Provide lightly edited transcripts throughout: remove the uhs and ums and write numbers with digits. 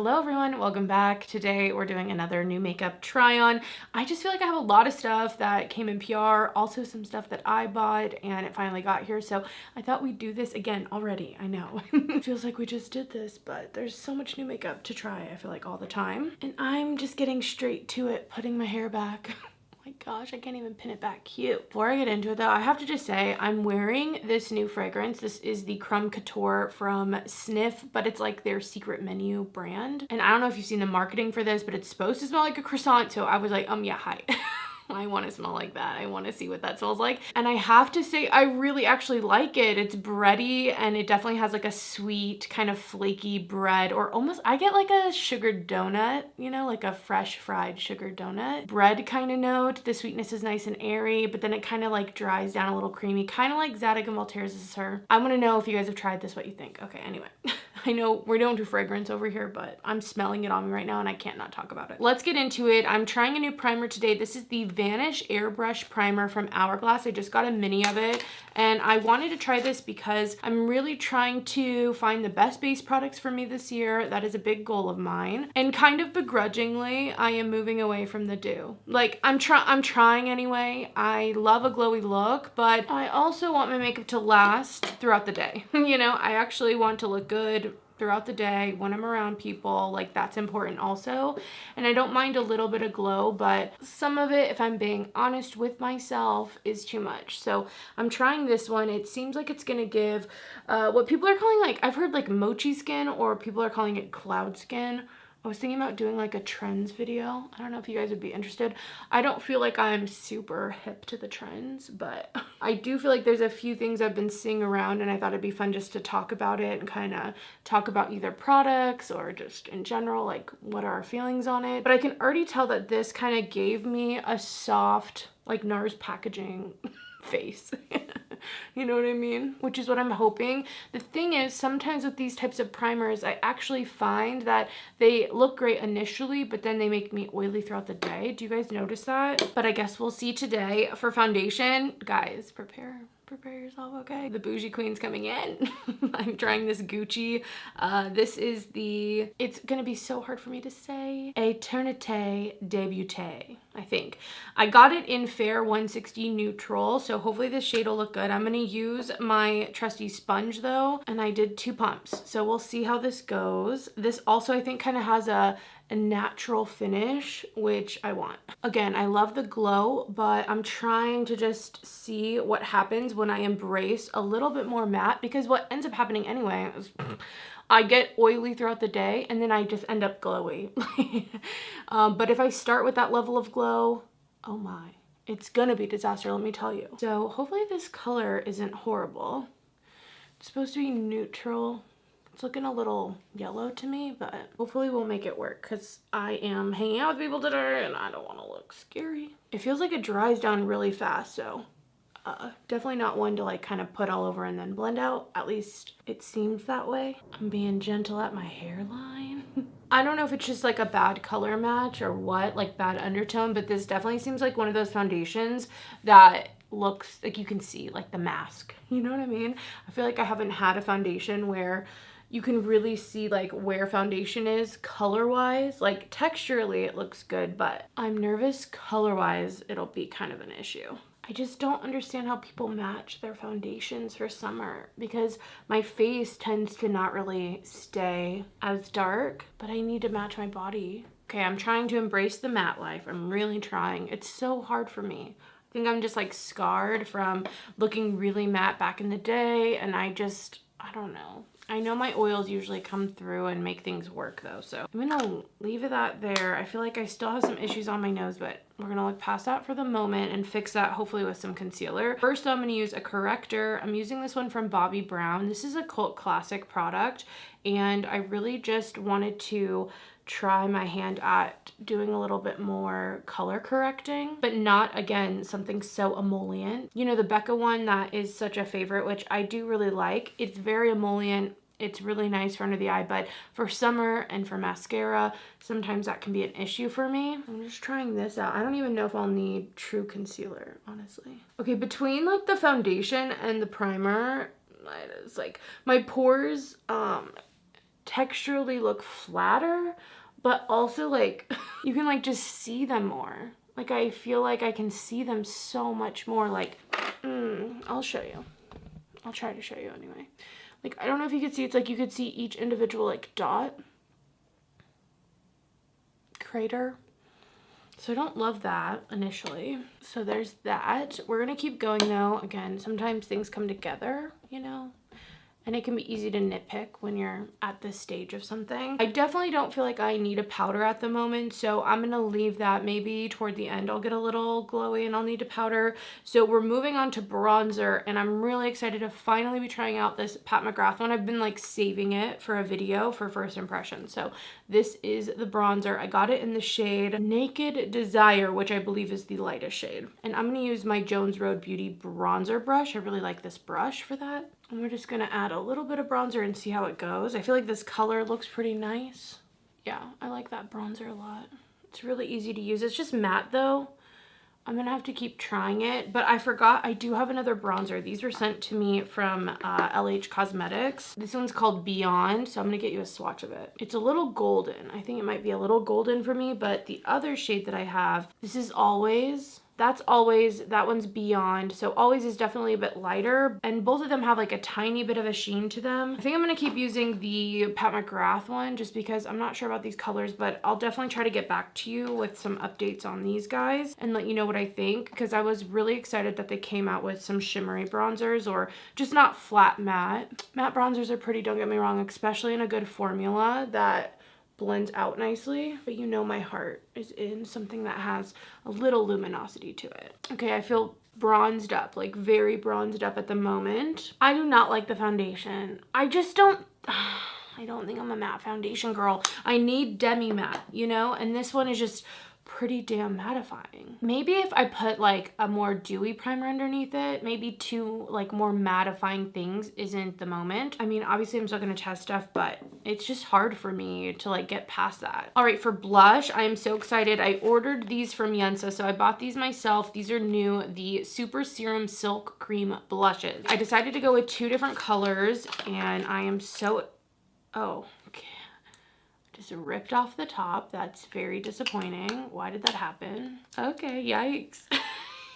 Hello everyone, welcome back. Today we're doing another new makeup try on. I just feel like I have a lot of stuff that came in PR, also some stuff that I bought and it finally got here. So I thought we'd do this again already. I know. It feels like we just did this, but there's so much new makeup to try, I feel like all the time. And I'm just getting straight to it, putting my hair back. My gosh, I can't even pin it back cute. Before I get into it though, I have to just say I'm wearing this new fragrance. This is the Crumb Couture from Sniff, but it's like their secret menu brand. And I don't know if you've seen the marketing for this, but it's supposed to smell like a croissant. So I was like, yeah, hi. I want to smell like that. I want to see what that smells like. And I have to say, I really actually like it. It's bready and it definitely has like a sweet kind of flaky bread, or almost, I get like a sugared donut, you know, like a fresh fried sugared donut. Bread kind of note. The sweetness is nice and airy, but then it kind of like dries down a little creamy, kind of like Zadig and Voltaire's is her. I want to know if you guys have tried this, what you think. Okay, anyway. I know we don't do fragrance over here, but I'm smelling it on me right now and I can't not talk about it. Let's get into it. I'm trying a new primer today. This is the Vanish Airbrush Primer from Hourglass. I just got a mini of it and I wanted to try this because I'm really trying to find the best base products for me this year. That is a big goal of mine. And kind of begrudgingly, I am moving away from the dew. Like I'm trying anyway. I love a glowy look, but I also want my makeup to last throughout the day. You know, I actually want to look good throughout the day when I'm around people. Like that's important also. And I don't mind a little bit of glow, but some of it, if I'm being honest with myself, is too much. So I'm trying this one. It seems like it's gonna give what people are calling, like, I've heard like mochi skin, or people are calling it cloud skin. I was thinking about doing like a trends video. I don't know if you guys would be interested. I don't feel like I'm super hip to the trends, but I do feel like there's a few things I've been seeing around and I thought it'd be fun just to talk about it and kind of talk about either products or just in general, like what are our feelings on it. But I can already tell that this kind of gave me a soft, like NARS packaging face. You know what I mean? Which is what I'm hoping. The thing is, sometimes with these types of primers, I actually find that they look great initially, but then they make me oily throughout the day. Do you guys notice that? But I guess we'll see today. For foundation, guys, prepare yourself, okay? The bougie queen's coming in. I'm trying this Gucci. This is the, it's gonna be so hard for me to say, Eternité Debutée, I think. I got it in Fair 160 Neutral, so hopefully this shade will look good. I'm gonna use my trusty sponge though, and I did 2 pumps, so we'll see how this goes. This also, I think, kind of has a natural finish, which I want. Again, I love the glow, but I'm trying to just see what happens when I embrace a little bit more matte, because what ends up happening anyway is I get oily throughout the day and then I just end up glowy. But if I start with that level of glow, oh my, it's gonna be disaster, let me tell you. So hopefully this color isn't horrible. It's supposed to be neutral. It's looking a little yellow to me, but hopefully we'll make it work because I am hanging out with people today and I don't want to look scary. It feels like it dries down really fast, so definitely not one to like kind of put all over and then blend out. At least it seems that way. I'm being gentle at my hairline. I don't know if it's just like a bad color match or what, like bad undertone, but this definitely seems like one of those foundations that looks like you can see like the mask. You know what I mean? I feel like I haven't had a foundation where you can really see like where foundation is color-wise. Like texturally it looks good, but I'm nervous color-wise it'll be kind of an issue. I just don't understand how people match their foundations for summer, because my face tends to not really stay as dark, but I need to match my body. Okay, I'm trying to embrace the matte life. I'm really trying. It's so hard for me. I think I'm just like scarred from looking really matte back in the day, and I don't know. I know my oils usually come through and make things work though, so I'm gonna leave that there. I feel like I still have some issues on my nose, but we're gonna look past that for the moment and fix that hopefully with some concealer. First, I'm gonna use a corrector. I'm using this one from Bobbi Brown. This is a cult classic product, and I really just wanted to try my hand at doing a little bit more color correcting, but not, again, something so emollient. You know, the Becca one that is such a favorite, which I do really like. It's very emollient. It's really nice for under the eye, but for summer and for mascara, sometimes that can be an issue for me. I'm just trying this out. I don't even know if I'll need true concealer, honestly. Okay, between like the foundation and the primer, it's like my pores, texturally look flatter, but also like you can like just see them more. Like I feel like I can see them so much more. Like, I'll show you. I'll try to show you anyway. Like, I don't know if you could see, it's like you could see each individual like dot. Crater. So I don't love that initially. So there's that. We're gonna keep going though. Again, sometimes things come together, you know? And it can be easy to nitpick when you're at this stage of something. I definitely don't feel like I need a powder at the moment, so I'm gonna leave that. Maybe toward the end I'll get a little glowy and I'll need a powder. So we're moving on to bronzer, and I'm really excited to finally be trying out this Pat McGrath one. I've been like saving it for a video for first impression. So this is the bronzer. I got it in the shade Naked Desire, which I believe is the lightest shade. And I'm gonna use my Jones Road Beauty bronzer brush. I really like this brush for that. And we're just gonna add a little bit of bronzer and see how it goes. I feel like this color looks pretty nice. Yeah, I like that bronzer a lot. It's really easy to use. It's just matte though. I'm gonna have to keep trying it, but I forgot I do have another bronzer. These were sent to me from LH Cosmetics. This one's called Beyond, so I'm gonna get you a swatch of it. It's a little golden. I think it might be a little golden for me, but the other shade that I have, this is Always. That's Always, that one's Beyond. So Always is definitely a bit lighter, and both of them have like a tiny bit of a sheen to them. I think I'm gonna keep using the Pat McGrath one just because I'm not sure about these colors, but I'll definitely try to get back to you with some updates on these guys and let you know what I think, because I was really excited that they came out with some shimmery bronzers, or just not flat matte. Matte bronzers are pretty, don't get me wrong, especially in a good formula that blends out nicely, but you know my heart is in something that has a little luminosity to it. Okay, I feel bronzed up, like very bronzed up at the moment. I do not like the foundation. I just don't, I don't think I'm a matte foundation girl. I need demi matte, you know, and this one is just pretty damn mattifying. Maybe if I put like a more dewy primer underneath it, maybe two like more mattifying things isn't the moment. I mean, obviously I'm still gonna test stuff, but it's just hard for me to like get past that. All right, for blush, I am so excited. I ordered these from Yensa, so I bought these myself. These are new, the Super Serum Silk Cream blushes. I decided to go with two different colors, and I am so, oh, okay. Just ripped off the top. That's very disappointing. Why did that happen? Okay, yikes.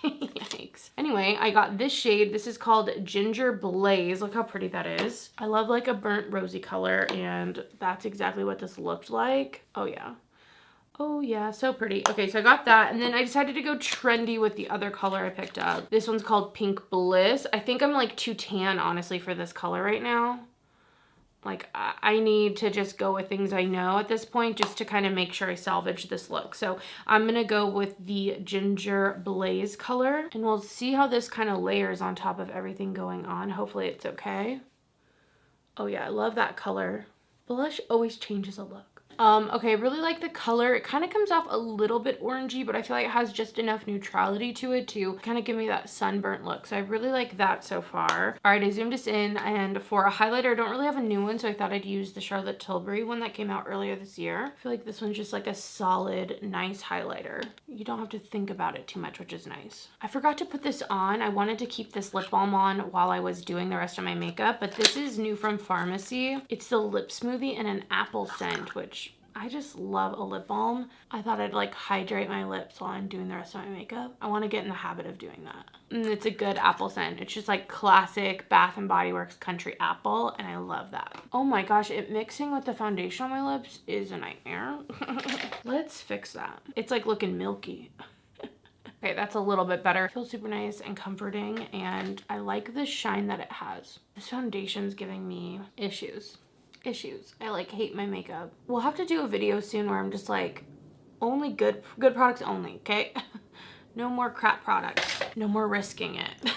Yikes. Anyway, I got this shade. This is called Ginger Blaze. Look how pretty that is. I love like a burnt rosy color, and that's exactly what this looked like. Oh yeah. Oh yeah, so pretty. Okay, so I got that, and then I decided to go trendy with the other color I picked up. This one's called Pink Bliss. I think I'm like too tan, honestly, for this color right now. Like, I need to just go with things I know at this point just to kind of make sure I salvage this look. So I'm going to go with the Ginger Blaze color, and we'll see how this kind of layers on top of everything going on. Hopefully it's okay. Oh yeah, I love that color. Blush always changes a look. Okay, I really like the color. It kind of comes off a little bit orangey, but I feel like it has just enough neutrality to it to kind of give me that sunburnt look. So I really like that so far. All right, I zoomed this in, and for a highlighter, I don't really have a new one, so I thought I'd use the Charlotte Tilbury one that came out earlier this year. I feel like this one's just like a solid, nice highlighter. You don't have to think about it too much, which is nice. I forgot to put this on. I wanted to keep this lip balm on while I was doing the rest of my makeup, but this is new from Pharmacy. It's the Lip Smoothie in an apple scent, which I just love a lip balm. I thought I'd like hydrate my lips while I'm doing the rest of my makeup. I want to get in the habit of doing that. And it's a good apple scent. It's just like classic Bath & Body Works country apple, and I love that. Oh my gosh, it mixing with the foundation on my lips is a nightmare. Let's fix that. It's like looking milky. Okay, that's a little bit better. It feels super nice and comforting, and I like the shine that it has. This foundation's giving me issues. I like hate my makeup. We'll have to do a video soon where I'm just like, only good products only, okay? No more crap products. No more risking it.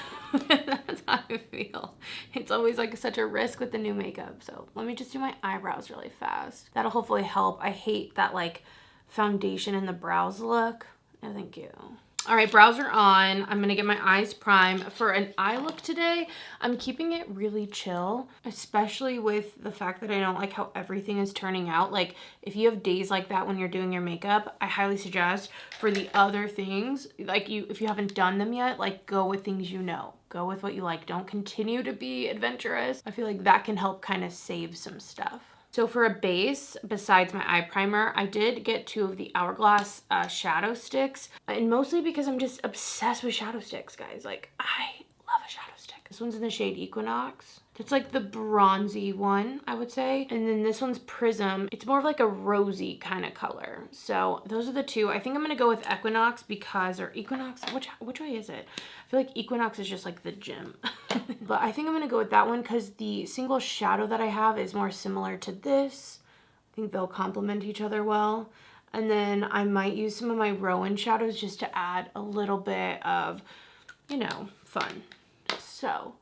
That's how I feel. It's always like such a risk with the new makeup. So let me just do my eyebrows really fast. That'll hopefully help. I hate that like foundation in the brows look. No, thank you. All right, brows are on. I'm gonna get my eyes primed. For an eye look today, I'm keeping it really chill, especially with the fact that I don't like how everything is turning out. Like, if you have days like that when you're doing your makeup, I highly suggest for the other things, like if you haven't done them yet, like go with things you know. Go with what you like. Don't continue to be adventurous. I feel like that can help kind of save some stuff. So for a base, besides my eye primer, I did get 2 of the Hourglass shadow sticks. And mostly because I'm just obsessed with shadow sticks, guys. Like, I love a shadow stick. This one's in the shade Equinox. It's like the bronzy one, I would say. And then this one's Prism. It's more of like a rosy kind of color. So those are the 2. I think I'm going to go with Equinox because, or Equinox, which way is it? I feel like Equinox is just like the gym. But I think I'm going to go with that one because the single shadow that I have is more similar to this. I think they'll complement each other well. And then I might use some of my Rowan shadows just to add a little bit of, you know, fun. So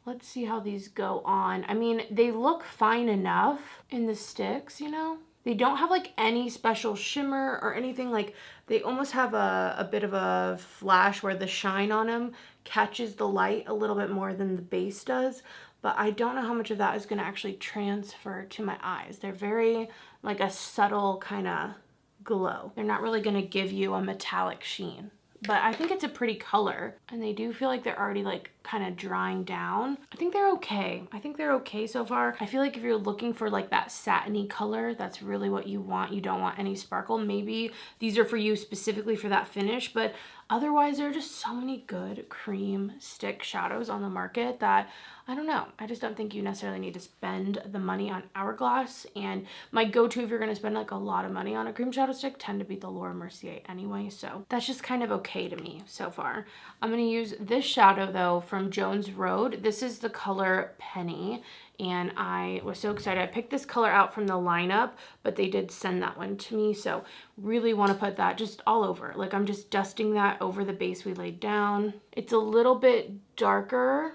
let's see how these go on. I mean, they look fine enough in the sticks, you know? They don't have like any special shimmer or anything. Like, they almost have a bit of a flash where the shine on them catches the light a little bit more than the base does. But I don't know how much of that is going to actually transfer to my eyes. They're very like a subtle kind of glow. They're not really going to give you a metallic sheen. But I think it's a pretty color, and they do feel like they're already like kind of drying down. I think they're okay. I think they're okay so far. I feel like if you're looking for like that satiny color, that's really what you want. You don't want any sparkle. Maybe these are for you specifically for that finish, but otherwise there are just so many good cream stick shadows on the market that I don't know. I just don't think you necessarily need to spend the money on Hourglass. And my go-to if you're going to spend like a lot of money on a cream shadow stick tend to be the Laura Mercier anyway. So that's just kind of okay to me so far. I'm going to use this shadow though from Jones Road. This is the color Penny. And I was so excited. I picked this color out from the lineup, but they did send that one to me. So really want to put that just all over. Like, I'm just dusting that over the base we laid down. It's a little bit darker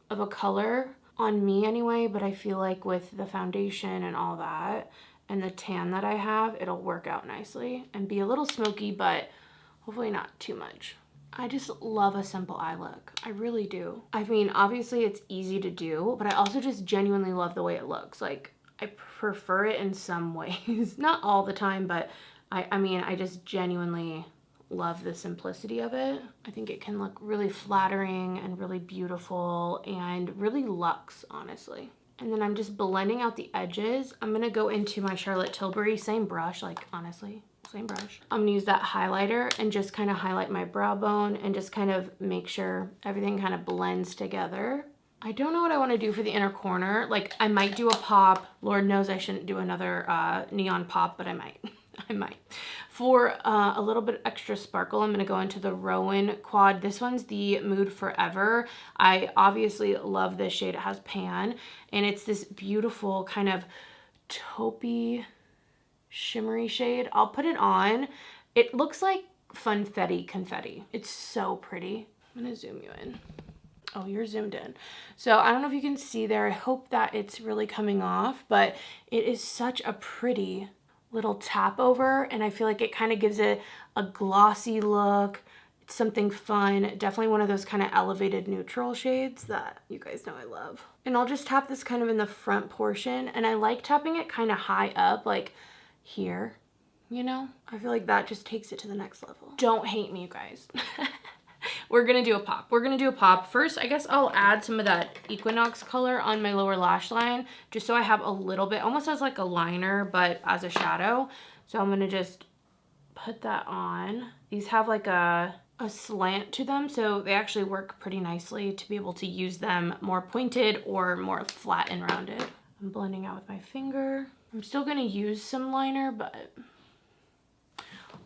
of a color on me anyway, but I feel like with the foundation and all that and the tan that I have, it'll work out nicely and be a little smoky, but hopefully not too much. I just love a simple eye look. I really do. I mean, obviously it's easy to do, but I also just genuinely love the way it looks. Like, I prefer it in some ways. Not all the time, but I mean, I just genuinely love the simplicity of it. I think it can look really flattering and really beautiful and really luxe, honestly. And then I'm just blending out the edges. I'm gonna go into my Charlotte Tilbury, same brush, like honestly, same brush. I'm gonna use that highlighter and just kind of highlight my brow bone and just kind of make sure everything kind of blends together. I don't know what I want to do for the inner corner. Like, I might do a pop. Lord knows I shouldn't do another neon pop, but I might. I might. For a little bit extra sparkle, I'm going to go into the Rowan Quad. This one's the Mood Forever. I obviously love this shade. It has pan, and it's this beautiful kind of taupey, shimmery shade. I'll put it on. It looks like funfetti confetti. It's so pretty. I'm going to zoom you in. Oh, you're zoomed in. So I don't know if you can see there. I hope that it's really coming off, but it is such a pretty little tap over, and I feel like it kind of gives it a glossy look. It's something fun. Definitely one of those kind of elevated neutral shades that you guys know I love. And I'll just tap this kind of in the front portion, and I like tapping it kind of high up, like here, you know? I feel like that just takes it to the next level. Don't hate me, you guys. We're gonna do a pop. We're gonna do a pop. First, I guess I'll add some of that Equinox color on my lower lash line, just so I have a little bit, almost as like a liner, but as a shadow. So I'm gonna just put that on. These have like a slant to them, so they actually work pretty nicely to be able to use them more pointed or more flat and rounded. I'm blending out with my finger. I'm still gonna use some liner, but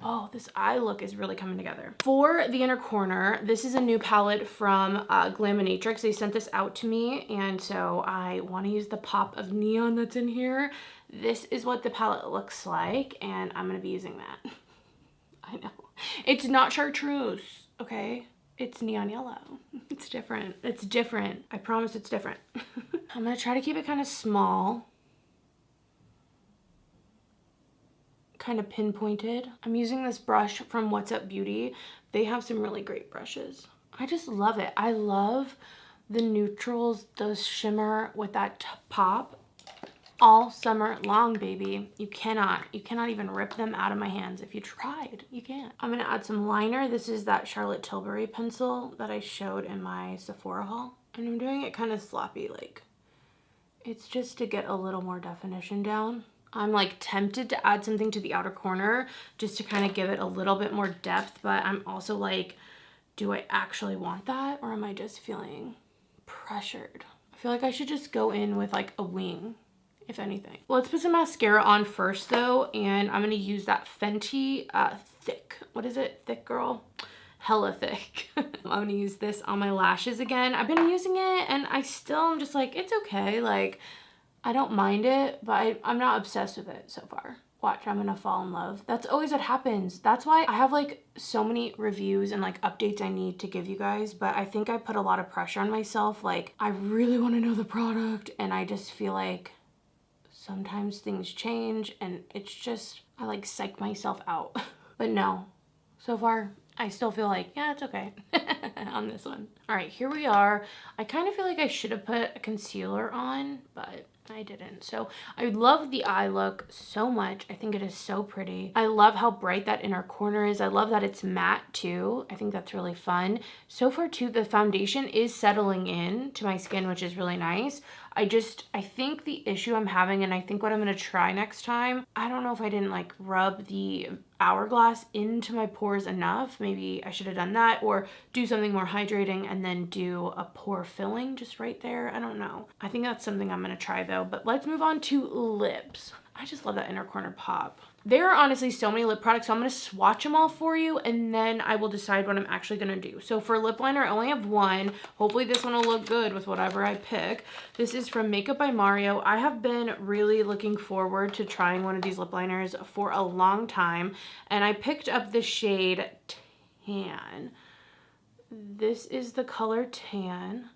oh, this eye look is really coming together. For the inner corner, this is a new palette from Glaminatrix. They sent this out to me, and so I want to use the pop of neon that's in here. This is what the palette looks like, and I'm going to be using that. I know. It's not chartreuse, okay? It's neon yellow. It's different. It's different. I promise it's different. I'm going to try to keep it kind of small. Kind of pinpointed. I'm using this brush from What's Up Beauty. They have some really great brushes. I just love it. I love the neutrals, the shimmer with that pop all summer long, baby. You cannot even rip them out of my hands. If you tried, you can't. I'm gonna add some liner. This is that Charlotte Tilbury pencil that I showed in my Sephora haul. And I'm doing it kind of sloppy, like It's just to get a little more definition down. I'm like tempted to add something to the outer corner just to kind of give it a little bit more depth, but I'm also like, do I actually want that, or am I just feeling pressured? I feel like I should just go in with like a wing, if anything. Let's put some mascara on first though, and I'm gonna use that Fenty Thick. What is it? Thick Girl? Hella thick. I'm gonna use this on my lashes again. I've been using it and I still am just like, it's okay. Like, I don't mind it, but I'm not obsessed with it so far. Watch, I'm gonna fall in love. That's always what happens. That's why I have like so many reviews and like updates I need to give you guys, but I think I put a lot of pressure on myself. Like, I really wanna know the product, and I just feel like sometimes things change and it's just, I like psych myself out. But no, so far, I still feel like, yeah, it's okay on this one. All right, here we are. I kind of feel like I should have put a concealer on, but I didn't. So I love the eye look so much. I think it is so pretty. I love how bright that inner corner is. I love that it's matte too. I think that's really fun. So far too, the foundation is settling in to my skin, which is really nice. I think the issue I'm having, and I think what I'm gonna try next time, I don't know if I didn't like rub the hourglass into my pores enough. Maybe I should have done that, or do something more hydrating and then do a pore filling just right there. I don't know. I think that's something I'm gonna try though, but let's move on to lips. I just love that inner corner pop. There are honestly so many lip products, so I'm gonna swatch them all for you and then I will decide what I'm actually gonna do. So for lip liner, I only have one. Hopefully this one will look good with whatever I pick. This is from Makeup by Mario. I have been really looking forward to trying one of these lip liners for a long time, and I picked up the shade Tan. This is the color Tan.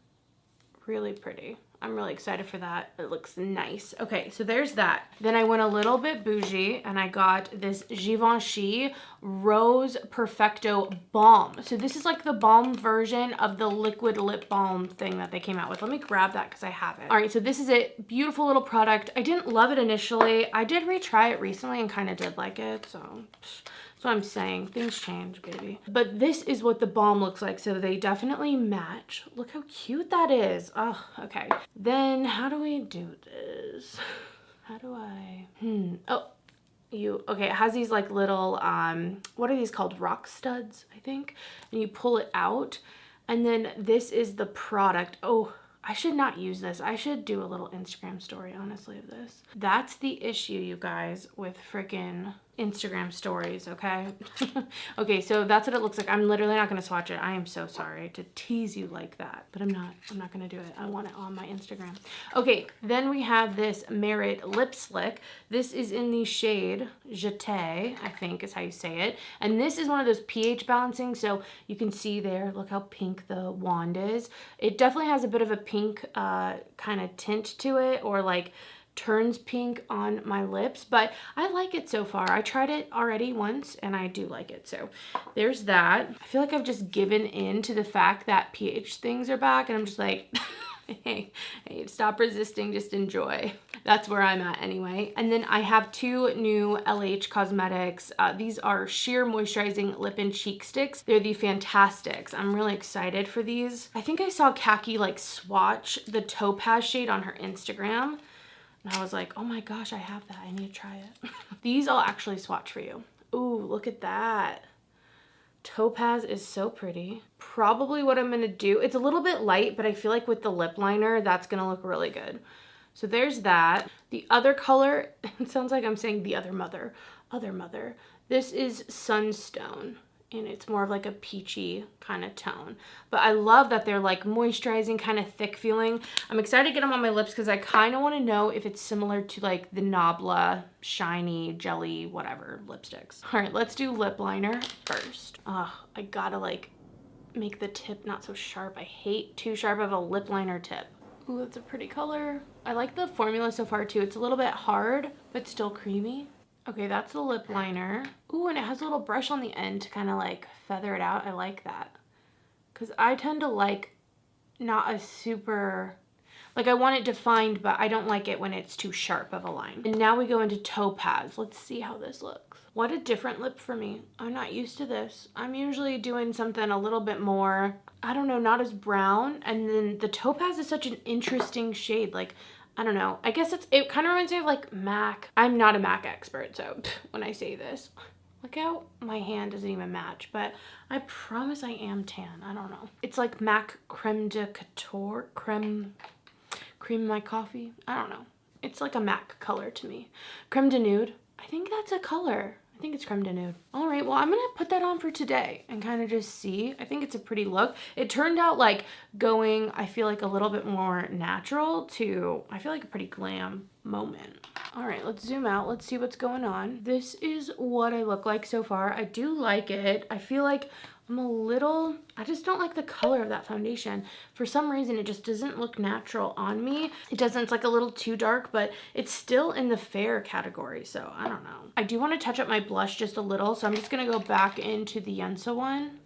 Really pretty. I'm really excited for that. It looks nice. Okay, so there's that. Then I went a little bit bougie and I got this Givenchy Rose Perfecto Balm. So this is like the balm version of the liquid lip balm thing that they came out with. Let me grab that because I have it. All right, so this is it. Beautiful little product. I didn't love it initially. I did retry it recently and kind of did like it, so that's what I'm saying. Things change, baby. But this is what the balm looks like. So they definitely match. Look how cute that is. Oh, okay. Then how do we do this? How do I? Oh, okay, it has these like little, what are these called? Rock studs, I think. And you pull it out. And then this is the product. Oh, I should not use this. I should do a little Instagram story, honestly, of this. That's the issue, you guys, with freaking Instagram stories, okay? Okay, so that's what it looks like. I'm literally not gonna swatch it. I am so sorry to tease you like that, but I'm not gonna do it. I want it on my Instagram. Okay, then we have this Merit Lip Slick. This is in the shade Jeté, I think is how you say it. And this is one of those pH balancing, so you can see there, look how pink the wand is. It definitely has a bit of a pink kind of tint to it, or like turns pink on my lips, but I like it so far. I tried it already once and I do like it. So there's that. I feel like I've just given in to the fact that pH things are back and I'm just like, hey, stop resisting, just enjoy. That's where I'm at anyway. And then I have two new LH Cosmetics. These are Sheer Moisturizing Lip and Cheek Sticks. They're the Fantastics. I'm really excited for these. I think I saw Khaki like swatch the Topaz shade on her Instagram. And I was like, oh my gosh, I have that. I need to try it. These I'll actually swatch for you. Ooh, look at that. Topaz is so pretty. Probably what I'm gonna do, it's a little bit light, but I feel like with the lip liner, that's gonna look really good. So there's that. The other color, it sounds like I'm saying the other mother. This is Sunstone. And it's more of like a peachy kind of tone. But I love that they're like moisturizing, kind of thick feeling. I'm excited to get them on my lips because I kind of want to know if it's similar to like the Nabla shiny jelly whatever lipsticks. All right, let's do lip liner first. I gotta like make the tip not so sharp. I hate too sharp of a lip liner tip. Ooh, that's a pretty color. I like the formula so far too. It's a little bit hard, but still creamy. Okay, that's the lip liner. Ooh, and it has a little brush on the end to kind of like feather it out. I like that. Because I tend to like not a super, like I want it defined, but I don't like it when it's too sharp of a line. And now we go into Topaz. Let's see how this looks. What a different lip for me. I'm not used to this. I'm usually doing something a little bit more, I don't know, not as brown. And then the Topaz is such an interesting shade. Like, I don't know. I guess it kind of reminds me of like MAC. I'm not a MAC expert, so when I say this, look how my hand doesn't even match, but I promise I am tan. I don't know. It's like MAC Creme de Couture, cream my coffee. I don't know. It's like a MAC color to me. Creme de Nude. I think that's a color. I think it's Creme de Nude. All right, well, I'm gonna put that on for today and kind of just see. I think it's a pretty look. It turned out like going, I feel like a little bit more natural to, I feel like a pretty glam moment. All right, let's zoom out. Let's see what's going on. This is what I look like so far. I do like it. I feel like I just don't like the color of that foundation. For some reason, it just doesn't look natural on me. It's like a little too dark, but it's still in the fair category, so I don't know. I do want to touch up my blush just a little, so I'm just gonna go back into the Yensa one.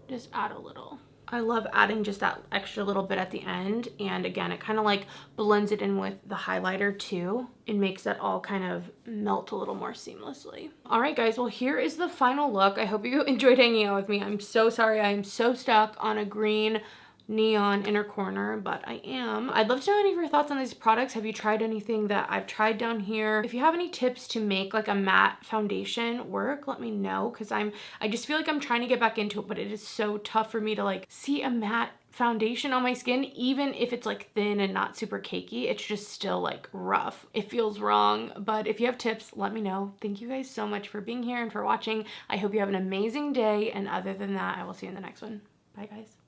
Just add a little. I love adding just that extra little bit at the end, and again, it kind of like blends it in with the highlighter too. It makes that all kind of melt a little more seamlessly. All right, guys, well, here is the final look. I hope you enjoyed hanging out with me. I'm so sorry I am so stuck on a green neon inner corner, but I am. I'd love to know any of your thoughts on these products. Have you tried anything that I've tried down here? If you have any tips to make like a matte foundation work, let me know, because I just feel like I'm trying to get back into it, but it is so tough for me to like see a matte foundation on my skin. Even if it's like thin and not super cakey, it's just still like rough. It feels wrong, but if you have tips, let me know. Thank you guys so much for being here and for watching. I hope you have an amazing day, and other than that, I will see you in the next one. Bye, guys.